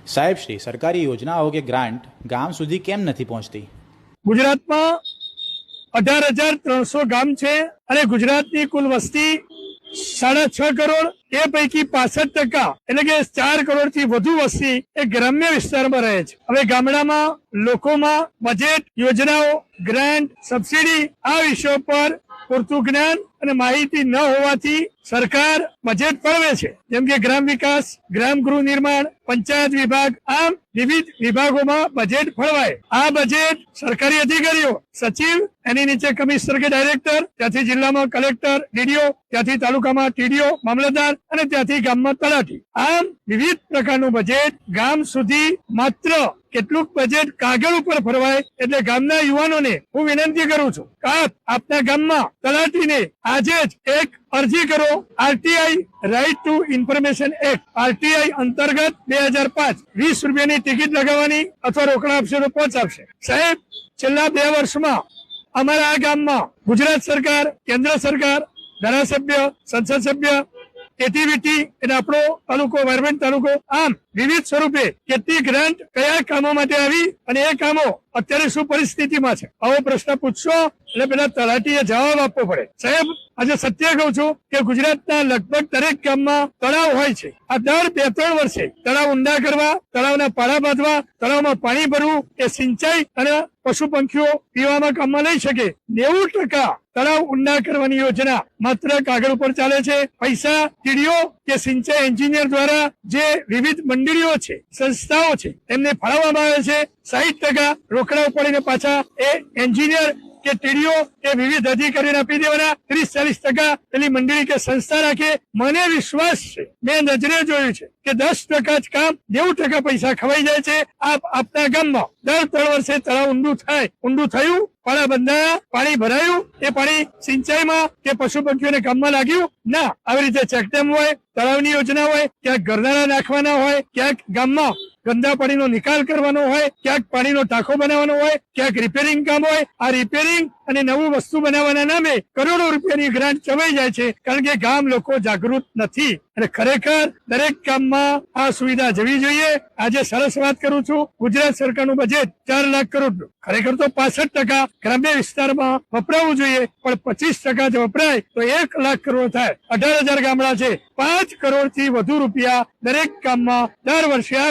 સાહેબ શ્રી, સરકારી યોજનાઓ કે ગ્રાન્ટ ગામ સુધી કેમ નથી પહોંચતી? ગુજરાતમાં 18,300 ગામ છે અને ગુજરાતની કુલ વસ્તી 6.5 કરોડ, એ પૈકી 65% એટલે કે 4 કરોડ થી વધુ વસ્તી એ ગ્રામ્ય વિસ્તારમાં રહે છે। હવે ગામડામાં લોકોમાં બજેટ, યોજનાઓ, ગ્રાન્ટ, સબસિડી આ વિષયો પર પૂરતું જ્ઞાન અને માહિતી ન હોવાથી સરકાર બજેટ ફાળવે છે, જેમ કે ગ્રામ વિકાસ, ગ્રામ ગૃહ નિર્માણ, પંચાયત વિભાગ, આમ વિવિધ વિભાગોમાં બજેટ ફળવાય। આ બજેટ સરકારી અધિકારીઓ, સચિવ, એની નીચે કમિશનર કે ડાયરેક્ટર, ત્યાંથી જિલ્લામાં કલેક્ટર, ડીડીઓ, ત્યાંથી તાલુકામાં ટીડીઓ, મામલતદાર અને ત્યાંથી ગામમાં તલાટી, આમ વિવિધ પ્રકારનું બજેટ ગામ સુધી માત્ર કેટલુંક બજેટ કાગળ ઉપર ફરવાય। એટલે ગામના યુવાનોને હું વિનંતી કરું છું કે આપના ગામમાં તલાટીને આજે જ એક અરજી કરો। RTI right to information act, RTI અંતર્ગત 2005 20 રૂપિયાની ટિકિટ લગાવવાની અથવા રોકડા આપશે તો પહોંચ આપશે। સાહેબ, છેલ્લા 2 વર્ષમાં અમારા આ ગામમાં ગુજરાત સરકાર, કેન્દ્ર સરકાર, ધારાસભ્ય, સંસદ સભ્ય, એટીવીટી એટલે આપણો તાલુકો, વારવેન તાલુકો, આમ વિવિધ સ્વરૂપે કેટલી ગ્રાન્ટ કયા કામો માટે આવી અને એ કામો અત્યારે શું પરિસ્થિતિમાં છે, આવો પ્રશ્ન પૂછશો એટલે પેલા તલાટીએ જવાબ આપવો પડે। સાહેબ, આજે સત્ય કહું છું કે ગુજરાતના લગભગ દરેક ગામમાં તળાવ હોય છે। આ દર 2-3 વર્ષે તળાવ ઊંડા કરવા, તળાવના પાળા બાંધવા, તળાવમાં પાણી ભરવું, એ સિંચાઈ અને પશુ પંખીઓ પીવામાં કામમાં લઈ શકે। 90% તળાવ ઊંડા કરવાની યોજના માત્ર કાગળ ઉપર ચાલે છે। પૈસા ટીડીઓ કે સિંચાઈ એન્જિનિયર દ્વારા જે વિવિધ મંડળીઓ છે, સંસ્થાઓ છે, એમને ફાળવવામાં આવે છે। 60% રોકડા ઉપાડીને પાછા એ એન્જિનિયર કે ટીડીઓ કે વિવિધ અધિકારીઓને આપી દેવાના। 30-40% પેલી મંડળી કે સંસ્થા રાખે। મને વિશ્વાસ છે, મેં નજરે જોયું છે કે 10% જ કામ, 90% પૈસા ખવાઈ જાય છે। આપના ગામમાં દર 3 વર્ષે તળાવ ઊંડું થાય, ઊંડું થયું, પાળા બંધાયા, પાણી ભરાયું, એ પાણી સિંચાઈમાં કે પશુ પંખીઓને કામમાં લાગ્યું ના। આવી રીતે ચેકડેમ હોય, તળાવની યોજના હોય, ક્યાંક ગરનાળા નાખવાના હોય, ક્યાંક ગામમાં ગંદા પાણીનો નિકાલ કરવાનો હોય, ક્યાંક પાણીનો ટાંકો બનાવવાનો હોય, ક્યાંક રિપેરિંગ કામ હોય। આ રિપેરિંગ અને નવું વસ્તુ બનાવવાના નામે કરોડો રૂપિયાની ગ્રાન્ટ ચવાઈ જાય છે, કારણ કે ગામ લોકો જાગૃત નથી। અને ખરેખર દરેક ગામમાં આ સુવિધા જવી જોઈએ। આજે સરસ વાત કરું છું, ગુજરાત સરકારનું બજેટ 4 લાખ કરોડ, ખરેખર તો 65% ગ્રામ્ય વિસ્તારમાં વપરાવું જોઈએ, પણ 25% જ વપરાય તો 1 લાખ કરોડ થાય। 18,000 ગામડા છે, 5 કરોડ થી વધુ રૂપિયા દરેક ગામમાં દર વર્ષે આવે।